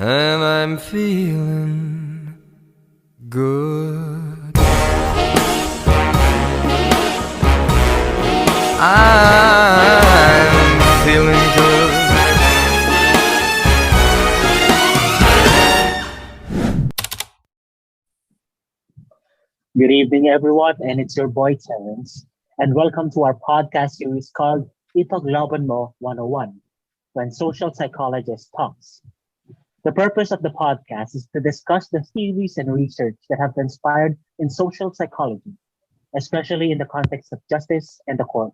and I'm feeling good. I'm feeling good. Good evening, everyone, and it's your boy Terrence, and welcome to our podcast series called IpagLAWban 101, when social psychologist talks. The purpose of the podcast is to discuss the theories and research that have been inspired in social psychology, especially in the context of justice and the court.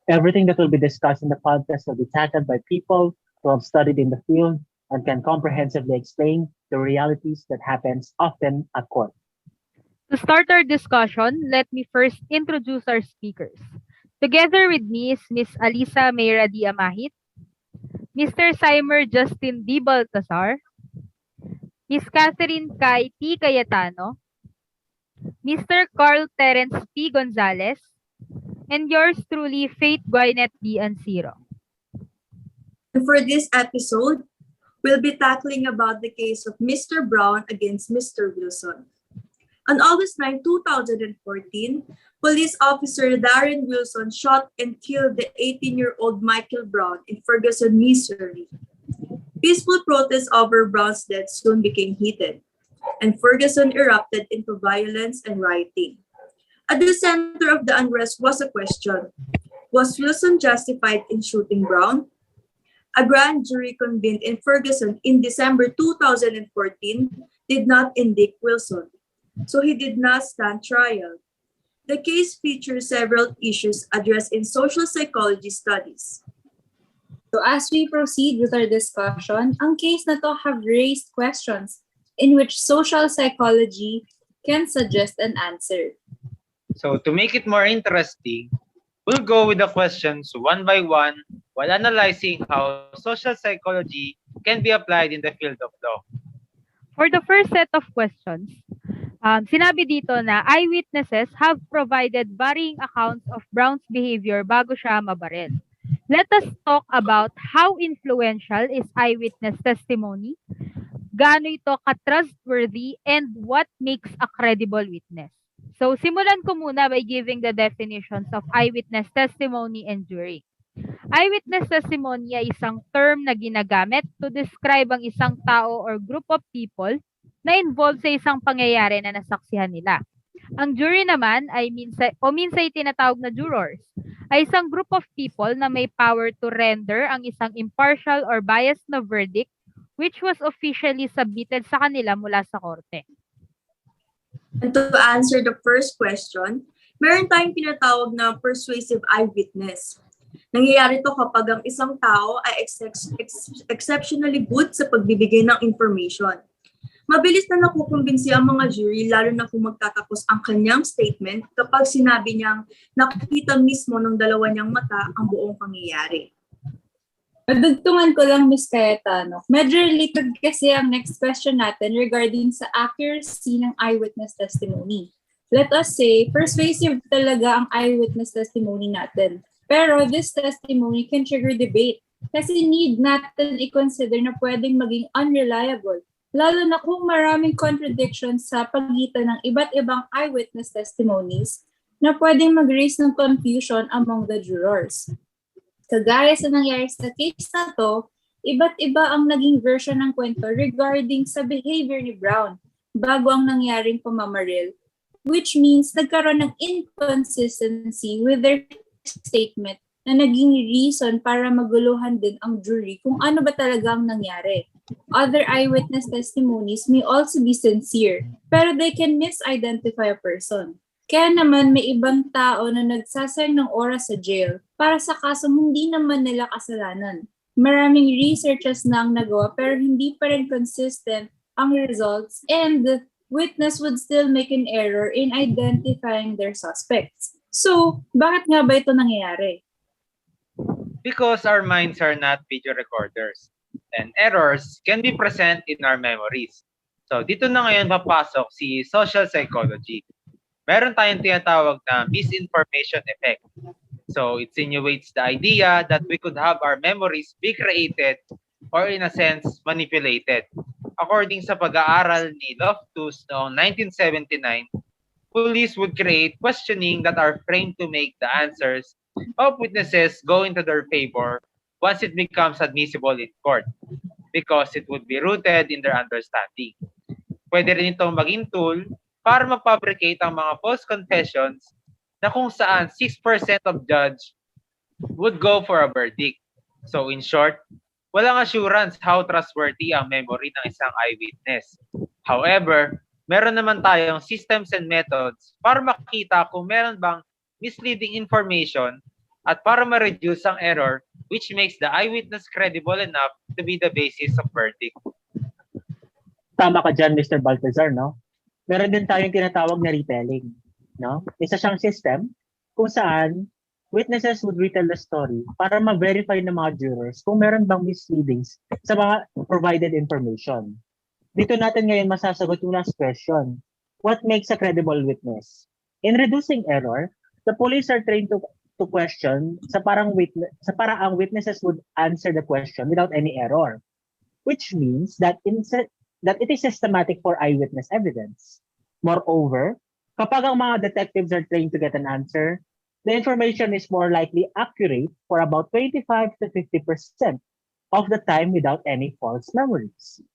Everything that will be discussed in the podcast will be tackled by people who have studied in the field and can comprehensively explain the realities that happens often at court. To start our discussion, let me first introduce our speakers. Together with me is Miss Alyssa Maera D. AMAHIT, Mr. Cymer Justine D. Baltazar, Miss Katherene Khai T. CAYETANO, Mr. Carl Terrence P. GONZALES, and yours truly, Faith Gwyneth D. ANCIRO. For this episode, we'll be tackling about the case of Mr. Brown against Mr. Wilson. On August 9, 2014, police officer Darren Wilson shot and killed the 18-year-old Michael Brown in Ferguson, Missouri. Peaceful protests over Brown's death soon became heated, and Ferguson erupted into violence and rioting. At the center of the unrest was a question: was Wilson justified in shooting Brown? A grand jury convened in Ferguson in December 2014 did not indict Wilson, so he did not stand trial. The case features several issues addressed in social psychology studies. So as we proceed with our discussion, ang case na to have raised questions in which social psychology can suggest an answer. So to make it more interesting, we'll go with the questions one by one while analyzing how social psychology can be applied in the field of law. For the first set of questions, sinabi dito na eyewitnesses have provided varying accounts of Brown's behavior bago siya mabaril. Let us talk about how influential is eyewitness testimony, gaano ito ka-trustworthy, and what makes a credible witness. So, simulan ko muna by giving the definitions of eyewitness testimony and jury. Eyewitness testimony ay isang term na ginagamit to describe ang isang tao or group of people na involved sa isang pangyayari na nasaksihan nila. Ang jury naman ay minsan tinatawag na jurors, ay isang group of people na may power to render ang isang impartial or biased na verdict which was officially submitted sa kanila mula sa korte. And to answer the first question, meron tayong tinatawag na persuasive eyewitness. Nangyayari to kapag ang isang tao ay exceptionally good sa pagbibigay ng information. Mabilis na nakukumbinsi ang mga jury, lalo na kung magtatapos ang kanyang statement kapag sinabi niyang nakita mismo ng dalawa niyang mata ang buong pangyayari. Madugtungan ko lang, Ms. Cayetano. Medyo related kasi ang next question natin regarding sa accuracy ng eyewitness testimony. Let us say, persuasive talaga ang eyewitness testimony natin. Pero this testimony can trigger debate kasi need natin i-consider na pwedeng maging unreliable, lalo na kung maraming contradictions sa pagitan ng iba't ibang eyewitness testimonies na pwedeng mag-raise ng confusion among the jurors. Kagaya sa nangyari sa case na to, iba't iba ang naging version ng kwento regarding sa behavior ni Brown bago ang nangyaring pamamaril, which means nagkaroon ng inconsistency with their statement na naging reason para maguluhan din ang jury kung ano ba talaga ang nangyari. Other eyewitness testimonies may also be sincere, pero they can misidentify a person. Kaya naman may ibang tao na nagsasayang ng oras sa jail para sa kasong hindi naman nila kasalanan. Maraming researchers na ang nagawa pero hindi pa rin consistent ang results and the witness would still make an error in identifying their suspects. So, bakit nga ba ito nangyayari? Because our minds are not video recorders and errors can be present in our memories. So dito na ngayon papasok si social psychology. Meron tayong tinatawag na misinformation effect. So it insinuates the idea that we could have our memories be created or in a sense, manipulated. According sa pag-aaral ni Loftus noong 1979, police would create questioning that are framed to make the answers of witnesses go into their favor once it becomes admissible in court because it would be rooted in their understanding. Pwede rin itong maging tool para ma-fabricate ang mga false confessions na kung saan 6% of judge would go for a verdict. So in short, walang assurance how trustworthy ang memory ng isang eyewitness. However, meron naman tayong systems and methods para makita kung meron bang misleading information at para ma-reduce ang error which makes the eyewitness credible enough to be the basis of verdict. Tama ka dyan, Mr. Baltazar, no? Meron din tayong tinatawag na retelling, no? Isa siyang system kung saan witnesses would retell the story para ma-verify ng mga jurors kung meron bang misleadings sa mga provided information. Dito natin ngayon masasagot yung last question. What makes a credible witness? In reducing error, the police are trained to question sa parang ang witnesses would answer the question without any error, which means that it is systematic for eyewitness evidence. Moreover, kapag ang mga detectives are trained to get an answer, the information is more likely accurate for about 25 to 50% of the time without any false memories.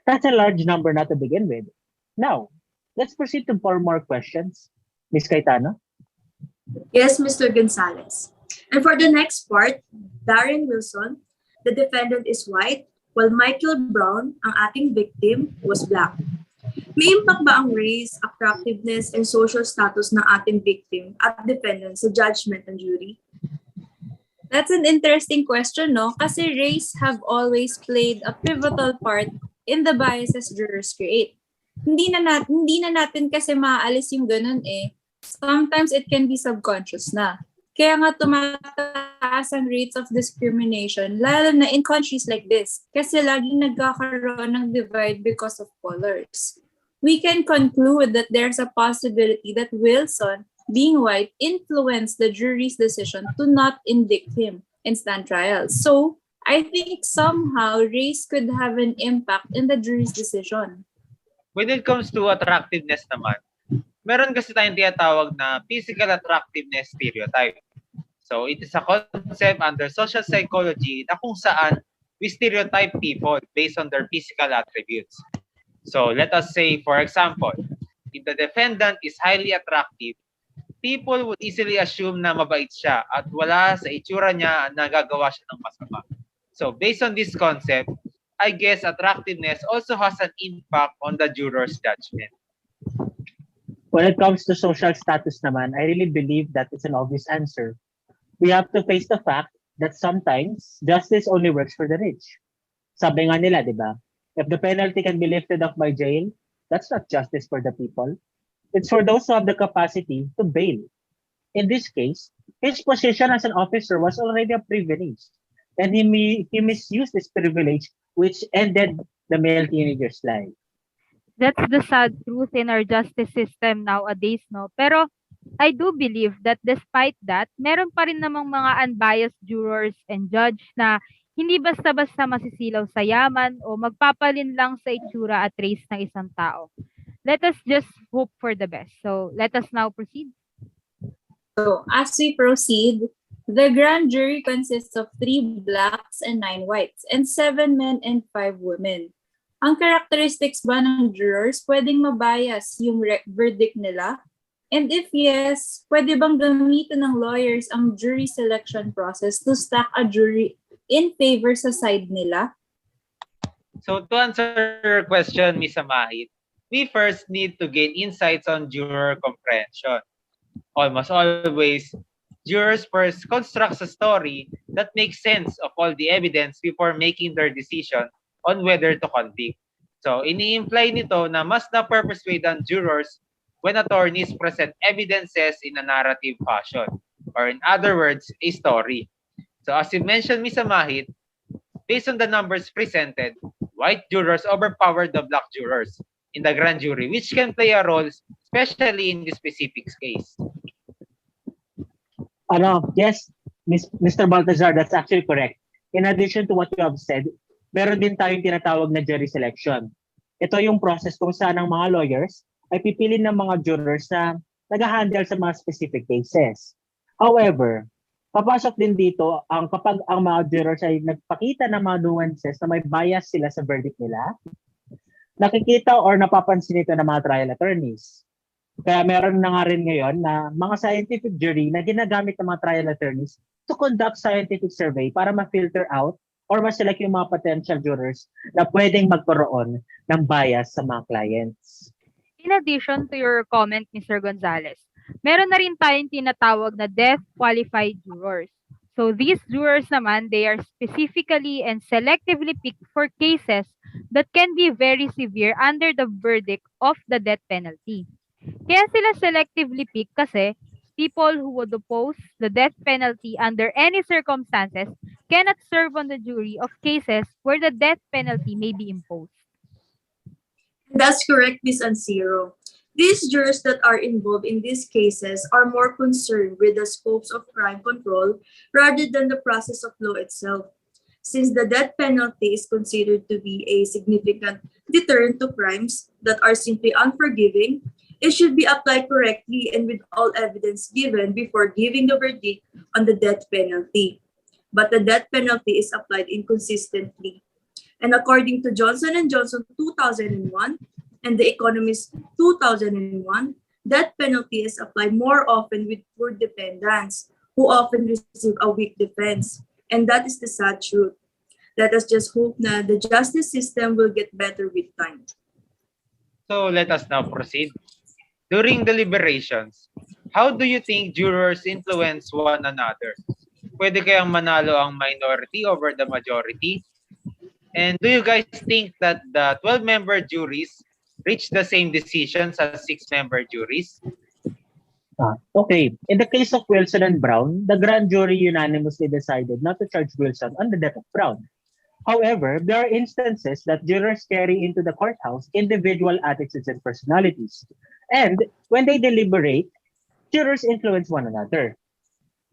That's a large number not to begin with. Now, let's proceed to 4 more questions. Ms. CAYETANO? Yes, Mr. Gonzales. And for the next part, Darren Wilson, the defendant is white, while Michael Brown, ang ating victim, was black. May impact ba ang race, attractiveness, and social status ng ating victim at defendant sa judgment ng jury? That's an interesting question, no? Kasi race have always played a pivotal part in the biases jurors create. Hindi na natin kasi maaalis yung ganun eh. Sometimes it can be subconscious na. Kaya nga tumataas ang rates of discrimination, lalo na in countries like this, kasi laging nagkakaroon ng divide because of colors. We can conclude that there's a possibility that Wilson, being white, influenced the jury's decision to not indict him in stand trial. So, I think somehow race could have an impact in the jury's decision. When it comes to attractiveness naman, meron kasi tayong tinatawag na physical attractiveness stereotype. So, it is a concept under social psychology na kung saan we stereotype people based on their physical attributes. So, let us say, for example, if the defendant is highly attractive, people would easily assume na mabait siya at wala sa itsura niya na gagawa siya ng masama. So, based on this concept, I guess attractiveness also has an impact on the juror's judgment. When it comes to social status naman, I really believe that it's an obvious answer. We have to face the fact that sometimes justice only works for the rich. Sabi nga nila, di ba? If the penalty can be lifted off by jail, that's not justice for the people. It's for those who have the capacity to bail. In this case, his position as an officer was already a privilege. And he misused this privilege, which ended the male teenager's life. That's the sad truth in our justice system nowadays, no? Pero I do believe that despite that, meron pa rin namang mga unbiased jurors and judge na hindi basta-basta masisilaw sa yaman o magpapalin lang sa itsura at race ng isang tao. Let us just hope for the best. So, let us now proceed. So, as we proceed, the grand jury consists of 3 blacks and 9 whites, and 7 men and 5 women. Ang characteristics ba ng jurors pwedeng mabias yung verdict nila? And if yes, pwede bang gamitin ng lawyers ang jury selection process to stack a jury in favor sa side nila? So to answer your question, Ms. AMAHIT, we first need to gain insights on juror comprehension. Almost always, jurors first construct a story that makes sense of all the evidence before making their decision on whether to convict. So, ini-imply nito na mas na-persuade ang jurors when attorneys present evidences in a narrative fashion, or in other words, a story. So, as you mentioned, Ms. AMAHIT, based on the numbers presented, white jurors overpowered the black jurors in the grand jury, which can play a role, especially in this specific case. Yes, Mr. Baltazar, that's actually correct. In addition to what you have said, meron din tayong tinatawag na jury selection. Ito yung process kung saan ang mga lawyers ay pipili ng mga jurors na nag-handle sa mga specific cases. However, papasok din dito kapag ang mga jurors ay nagpakita ng mga nuances na may bias sila sa verdict nila, nakikita or napapansin ito ng mga trial attorneys. Kaya meron na nga rin ngayon na mga scientific jury na ginagamit ng mga trial attorneys to conduct scientific survey para ma-filter out or ma-select yung mga potential jurors na pwedeng magkaroon ng bias sa mga clients. In addition to your comment, Mr. Gonzales, meron na rin tayong tinatawag na death qualified jurors. So these jurors naman, they are specifically and selectively picked for cases that can be very severe under the verdict of the death penalty. Kaya sila selectively picked kasi people who would oppose the death penalty under any circumstances cannot serve on the jury of cases where the death penalty may be imposed. That's correct, Ms. ANCIRO. These jurors that are involved in these cases are more concerned with the scopes of crime control rather than the process of law itself. Since the death penalty is considered to be a significant deterrent to crimes that are simply unforgiving, it should be applied correctly and with all evidence given before giving the verdict on the death penalty. But the death penalty is applied inconsistently. And according to Johnson & Johnson 2001 and The Economist 2001, death penalty is applied more often with poor defendants who often receive a weak defense. And that is the sad truth. Let us just hope that the justice system will get better with time. So let us now proceed. During deliberations, how do you think jurors influence one another? Pwede kayang manalo ang minority over the majority? And do you guys think that the 12-member juries reach the same decisions as 6-member juries? Okay. In the case of Wilson and Brown, the grand jury unanimously decided not to charge Wilson on the death of Brown. However, there are instances that jurors carry into the courthouse individual attitudes and personalities. And when they deliberate, jurors influence one another.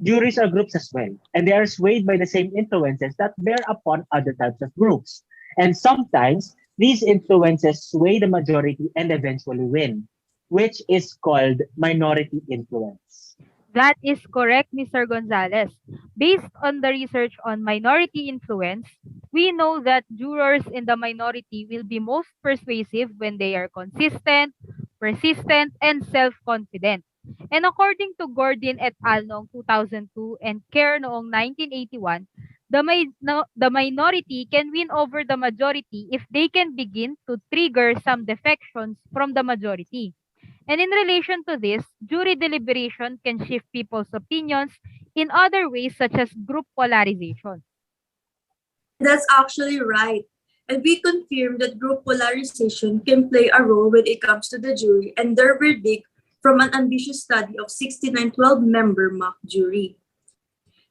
Juries are groups as well, and they are swayed by the same influences that bear upon other types of groups. And sometimes, these influences sway the majority and eventually win, which is called minority influence. That is correct, Mr. Gonzales. Based on the research on minority influence, we know that jurors in the minority will be most persuasive when they are consistent, persistent, and self-confident. And according to Gordon et al. Noong 2002 and Kerr noong 1981, the minority can win over the majority if they can begin to trigger some defections from the majority. And in relation to this, jury deliberation can shift people's opinions in other ways such as group polarization. That's actually right. And we confirm that group polarization can play a role when it comes to the jury and their verdict from an ambitious study of 69 12-member mock jury.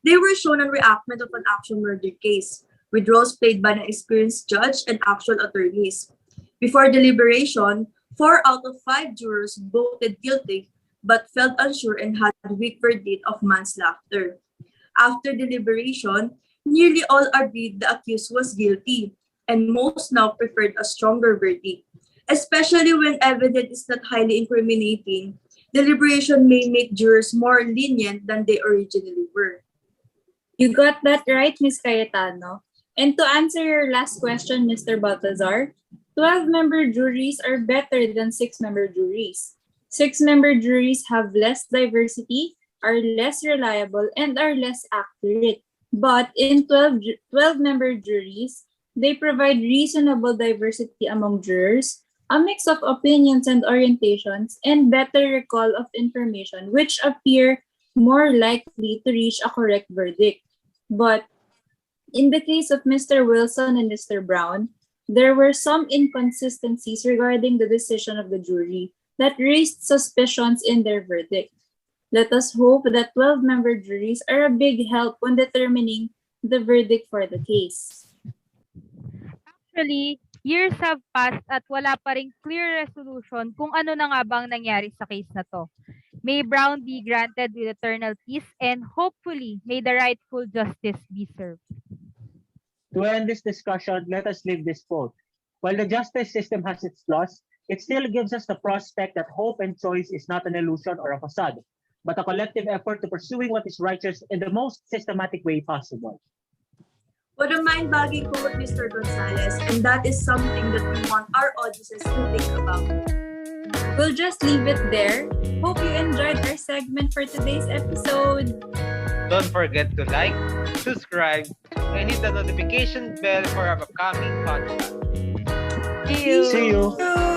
They were shown a reenactment of an actual murder case, with roles played by an experienced judge and actual attorneys. Before deliberation, 4 out of 5 jurors voted guilty but felt unsure and had a weak verdict of manslaughter. After deliberation, nearly all agreed the accused was guilty, and most now preferred a stronger verdict. Especially when evidence is not highly incriminating, deliberation may make jurors more lenient than they originally were. You got that right, Ms. Cayetano. And to answer your last question, Mr. Baltazar, 12-member juries are better than 6-member juries. 6-member juries have less diversity, are less reliable, and are less accurate. But in 12-member juries, they provide reasonable diversity among jurors, a mix of opinions and orientations, and better recall of information, which appear more likely to reach a correct verdict. But in the case of Mr. Wilson and Mr. Brown, there were some inconsistencies regarding the decision of the jury that raised suspicions in their verdict. Let us hope that 12-member juries are a big help when determining the verdict for the case. Actually, years have passed at wala pa ring clear resolution kung ano na nga bang nangyari sa case na to. May Brown be granted with eternal peace and hopefully may the rightful justice be served. To end this discussion, let us leave this quote. While the justice system has its flaws, it still gives us the prospect that hope and choice is not an illusion or a facade, but a collective effort to pursuing what is righteous in the most systematic way possible. What a mind-boggling quote, Mr. Gonzales, and that is something that we want our audiences to think about. We'll just leave it there. Hope you enjoyed our segment for today's episode. Don't forget to like, subscribe, and hit the notification bell for our upcoming podcast. See you. See you. Bye.